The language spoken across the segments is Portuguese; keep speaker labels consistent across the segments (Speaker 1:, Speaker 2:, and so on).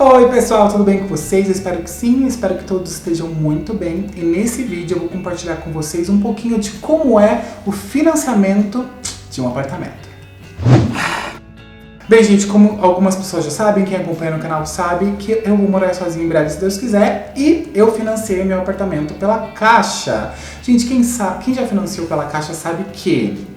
Speaker 1: Oi pessoal, tudo bem com vocês? Eu espero que sim, espero que todos estejam muito bem. E nesse vídeo eu vou compartilhar com vocês um pouquinho de como é o financiamento de um apartamento. Bem, gente, como algumas pessoas já sabem, quem acompanha no canal sabe que eu vou morar sozinho em breve, se Deus quiser, e eu financei meu apartamento pela Caixa. Gente, quem já financiou pela Caixa sabe que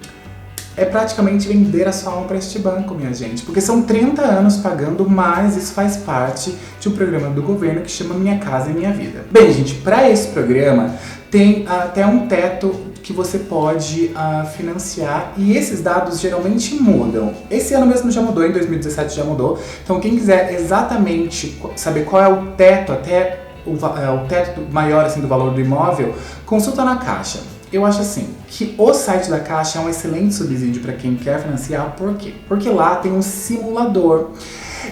Speaker 1: é praticamente vender a sua alma para este banco, minha gente, porque são 30 anos pagando, mas isso faz parte de um programa do governo que chama Minha Casa e Minha Vida. Bem, gente, para esse programa tem até um teto que você pode financiar, e esses dados geralmente mudam. Esse ano mesmo já mudou, em 2017 já mudou, então quem quiser exatamente saber qual é o teto, até o teto maior assim, do valor do imóvel, consulta na Caixa. Eu acho assim, que o site da Caixa é um excelente subsídio para quem quer financiar, por quê? Porque lá tem um simulador.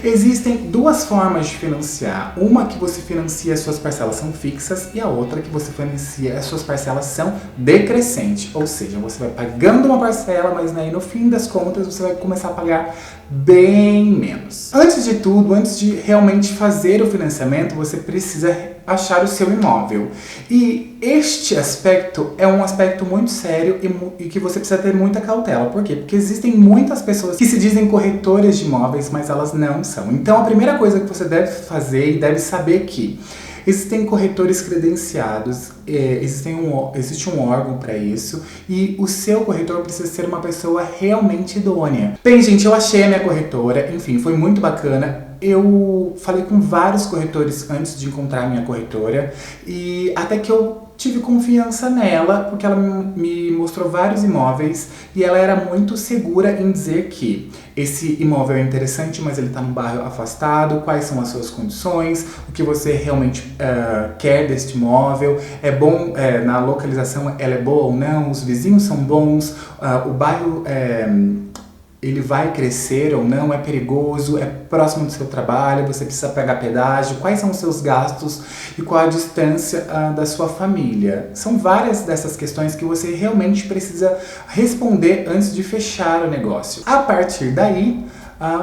Speaker 1: Existem duas formas de financiar. Uma que você financia, as suas parcelas são fixas, e a outra que você financia, as suas parcelas são decrescentes. Ou seja, você vai pagando uma parcela, mas aí no fim das contas você vai começar a pagar bem menos. Antes de tudo, antes de realmente fazer o financiamento, você precisa achar o seu imóvel. E este aspecto é um aspecto muito sério e que você precisa ter muita cautela. Por quê? Porque existem muitas pessoas que se dizem corretoras de imóveis, mas elas não são. Então a primeira coisa que você deve fazer e deve saber que existem corretores credenciados, existe um órgão para isso, e o seu corretor precisa ser uma pessoa realmente idônea. Bem, gente, eu achei a minha corretora, enfim, foi muito bacana. Eu falei com vários corretores antes de encontrar a minha corretora, e até que eu tive confiança nela, porque ela me mostrou vários imóveis e ela era muito segura em dizer que esse imóvel é interessante, mas ele está num bairro afastado, quais são as suas condições, o que você realmente quer deste imóvel, é bom, na localização ela é boa ou não, os vizinhos são bons, o bairro ele vai crescer ou não, é perigoso, é próximo do seu trabalho, você precisa pagar pedágio, quais são os seus gastos e qual a distância da sua família. São várias dessas questões que você realmente precisa responder antes de fechar o negócio. A partir daí,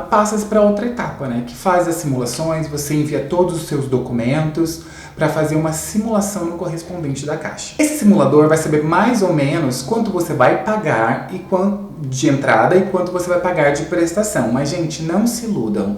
Speaker 1: passa para outra etapa, né? Que faz as simulações, você envia todos os seus documentos para fazer uma simulação no correspondente da Caixa. Esse simulador vai saber mais ou menos quanto você vai pagar e quanto de entrada e quanto você vai pagar de prestação. Mas, gente, não se iludam.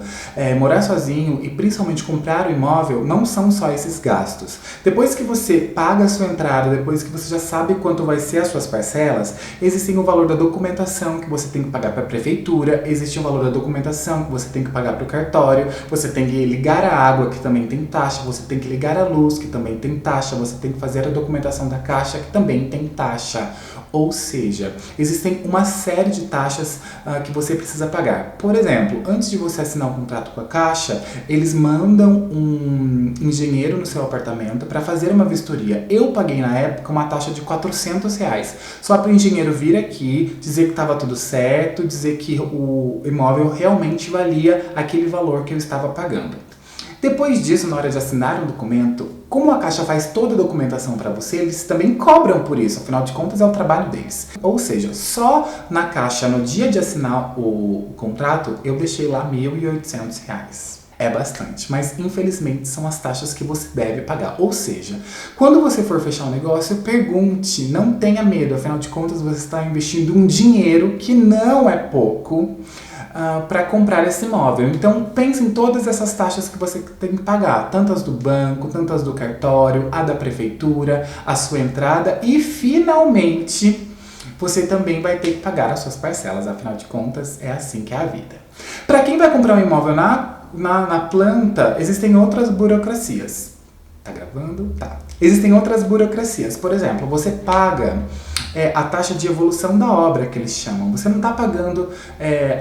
Speaker 1: Morar sozinho e principalmente comprar o imóvel não são só esses gastos. Depois que você paga a sua entrada, depois que você já sabe quanto vai ser as suas parcelas, existe o valor da documentação que você tem que pagar para a prefeitura, existe o valor da documentação que você tem que pagar para o cartório, você tem que ligar a água, que também tem taxa, você tem que ligar a luz, que também tem taxa, você tem que fazer a documentação da Caixa, que também tem taxa. Ou seja, existem uma série de taxas que você precisa pagar. Por exemplo, antes de você assinar um contrato com a Caixa, eles mandam um engenheiro no seu apartamento para fazer uma vistoria. Eu paguei na época uma taxa de R$400, só para o engenheiro vir aqui, dizer que estava tudo certo, dizer que o imóvel realmente valia aquele valor que eu estava pagando. Depois disso, na hora de assinar um documento, como a Caixa faz toda a documentação para você, eles também cobram por isso, afinal de contas é o trabalho deles. Ou seja, só na Caixa, no dia de assinar o contrato, eu deixei lá R$1.800. É bastante, mas infelizmente são as taxas que você deve pagar. Ou seja, quando você for fechar um negócio, pergunte, não tenha medo, afinal de contas você está investindo um dinheiro que não é pouco para comprar esse imóvel. Então pense em todas essas taxas que você tem que pagar, tantas do banco, tantas do cartório, a da prefeitura, a sua entrada e finalmente você também vai ter que pagar as suas parcelas, afinal de contas é assim que é a vida. Para quem vai comprar um imóvel na planta, existem outras burocracias. Tá gravando? Tá. Existem outras burocracias. Por exemplo, você paga a taxa de evolução da obra, que eles chamam. Você não está pagando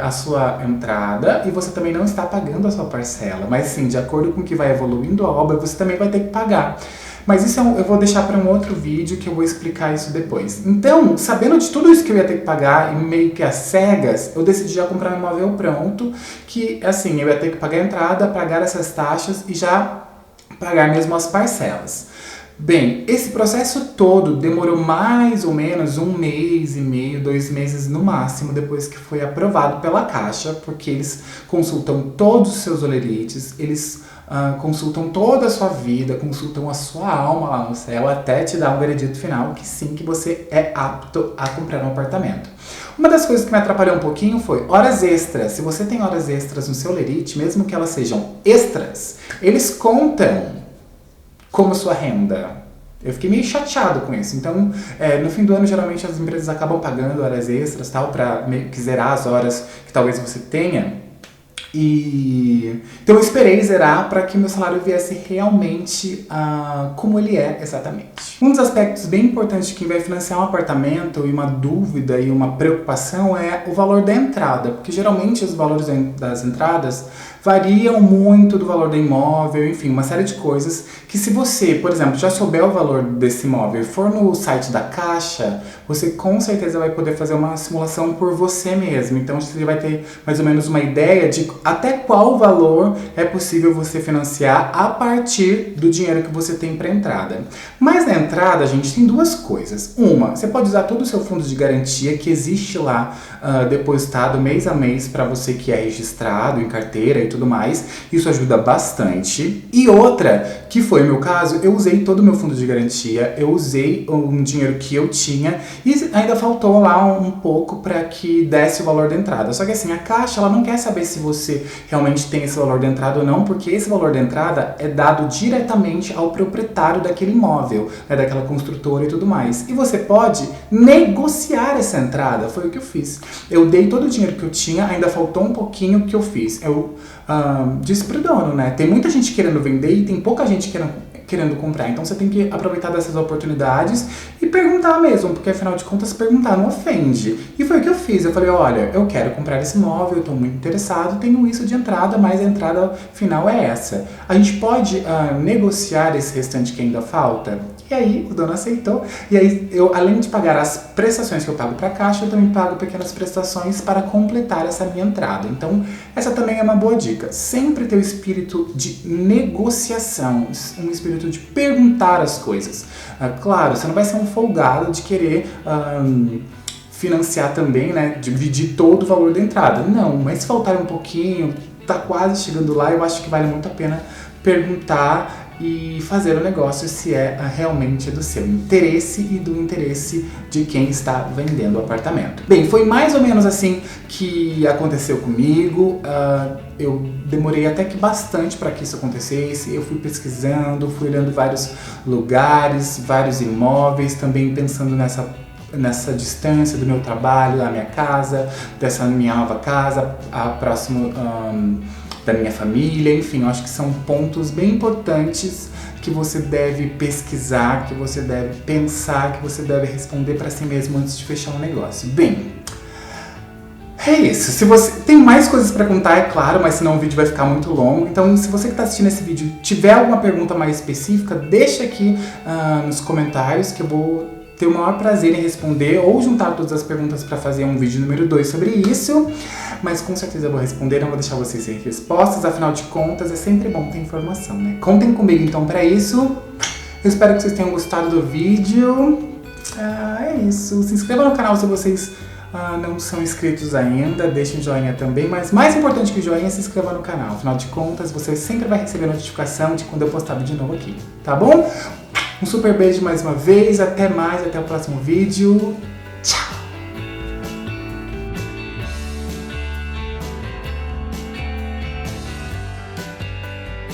Speaker 1: a sua entrada e você também não está pagando a sua parcela. Mas sim, de acordo com o que vai evoluindo a obra, você também vai ter que pagar. Mas isso eu vou deixar para um outro vídeo que eu vou explicar isso depois. Então, sabendo de tudo isso que eu ia ter que pagar e meio que às cegas, eu decidi já comprar um imóvel pronto, que assim, eu ia ter que pagar a entrada, pagar essas taxas e já pagar mesmo as parcelas. Bem, esse processo todo demorou mais ou menos 1 mês e meio, 2 meses no máximo, depois que foi aprovado pela Caixa, porque eles consultam todos os seus olerites, eles consultam toda a sua vida, consultam a sua alma lá no céu, até te dar um veredito final que sim, que você é apto a comprar um apartamento. Uma das coisas que me atrapalhou um pouquinho foi horas extras. Se você tem horas extras no seu lerite, mesmo que elas sejam extras, eles contam como sua renda. Eu fiquei meio chateado com isso. Então, no fim do ano, geralmente as empresas acabam pagando horas extras, tal, para meio que zerar as horas que talvez você tenha. Então eu esperei zerar para que meu salário viesse realmente como ele é exatamente. Um dos aspectos bem importantes de quem vai financiar um apartamento e uma dúvida e uma preocupação é o valor da entrada, porque geralmente os valores das entradas variam muito do valor do imóvel, enfim, uma série de coisas que se você, por exemplo, já souber o valor desse imóvel e for no site da Caixa, você com certeza vai poder fazer uma simulação por você mesmo. Então você vai ter mais ou menos uma ideia de até qual valor é possível você financiar a partir do dinheiro que você tem para entrada. Mas na entrada, a gente tem duas coisas. Uma, você pode usar todo o seu fundo de garantia que existe lá depositado mês a mês para você que é registrado em carteira e tudo mais. Isso ajuda bastante. E outra, que foi o meu caso, eu usei todo o meu fundo de garantia, eu usei um dinheiro que eu tinha e ainda faltou lá um pouco para que desse o valor da entrada. Só que assim, a Caixa ela não quer saber se você realmente tem esse valor da entrada ou não, porque esse valor da entrada é dado diretamente ao proprietário daquele imóvel, né, daquela construtora e tudo mais. E você pode negociar essa entrada, foi o que eu fiz. Eu dei todo o dinheiro que eu tinha, ainda faltou um pouquinho, o que eu fiz? Eu disse pro dono, né? Tem muita gente querendo vender e tem pouca gente querendo comprar. Então você tem que aproveitar dessas oportunidades e perguntar mesmo, porque afinal de contas perguntar não ofende. E foi o que eu fiz. Eu falei, olha, eu quero comprar esse imóvel, eu estou muito interessado, tenho isso de entrada, mas a entrada final é essa. A gente pode negociar esse restante que ainda falta? E aí o dono aceitou. E aí eu, além de pagar as prestações que eu pago para a Caixa, eu também pago pequenas prestações para completar essa minha entrada. Então essa também é uma boa dica. Sempre ter o espírito de negociação, um espírito de perguntar as coisas. Claro, você não vai ser um folgado de querer financiar também, né, dividir todo o valor da entrada. Não, mas se faltar um pouquinho, tá quase chegando lá, eu acho que vale muito a pena perguntar e fazer o negócio se é realmente do seu interesse e do interesse de quem está vendendo o apartamento. Bem, foi mais ou menos assim que aconteceu comigo. Eu demorei até que bastante para que isso acontecesse. Eu fui pesquisando, fui olhando vários lugares, vários imóveis, também pensando nessa distância do meu trabalho, da minha casa, dessa minha nova casa, próximo da minha família, enfim, eu acho que são pontos bem importantes que você deve pesquisar, que você deve pensar, que você deve responder para si mesmo antes de fechar um negócio. Bem, é isso. Se você tem mais coisas para contar, é claro, mas senão o vídeo vai ficar muito longo. Então, se você que está assistindo esse vídeo tiver alguma pergunta mais específica, deixa aqui nos comentários que eu vou ter o maior prazer em responder ou juntar todas as perguntas para fazer um vídeo número 2 sobre isso. Mas com certeza eu vou responder, não vou deixar vocês sem respostas, afinal de contas é sempre bom ter informação, né? Contem comigo então para isso. Eu espero que vocês tenham gostado do vídeo. É isso. Se inscreva no canal se vocês não são inscritos ainda, deixem um joinha também, mas mais importante que o joinha é se inscreva no canal. Afinal de contas, você sempre vai receber notificação de quando eu postar vídeo novo aqui, tá bom? Um super beijo mais uma vez, até mais, até o próximo vídeo.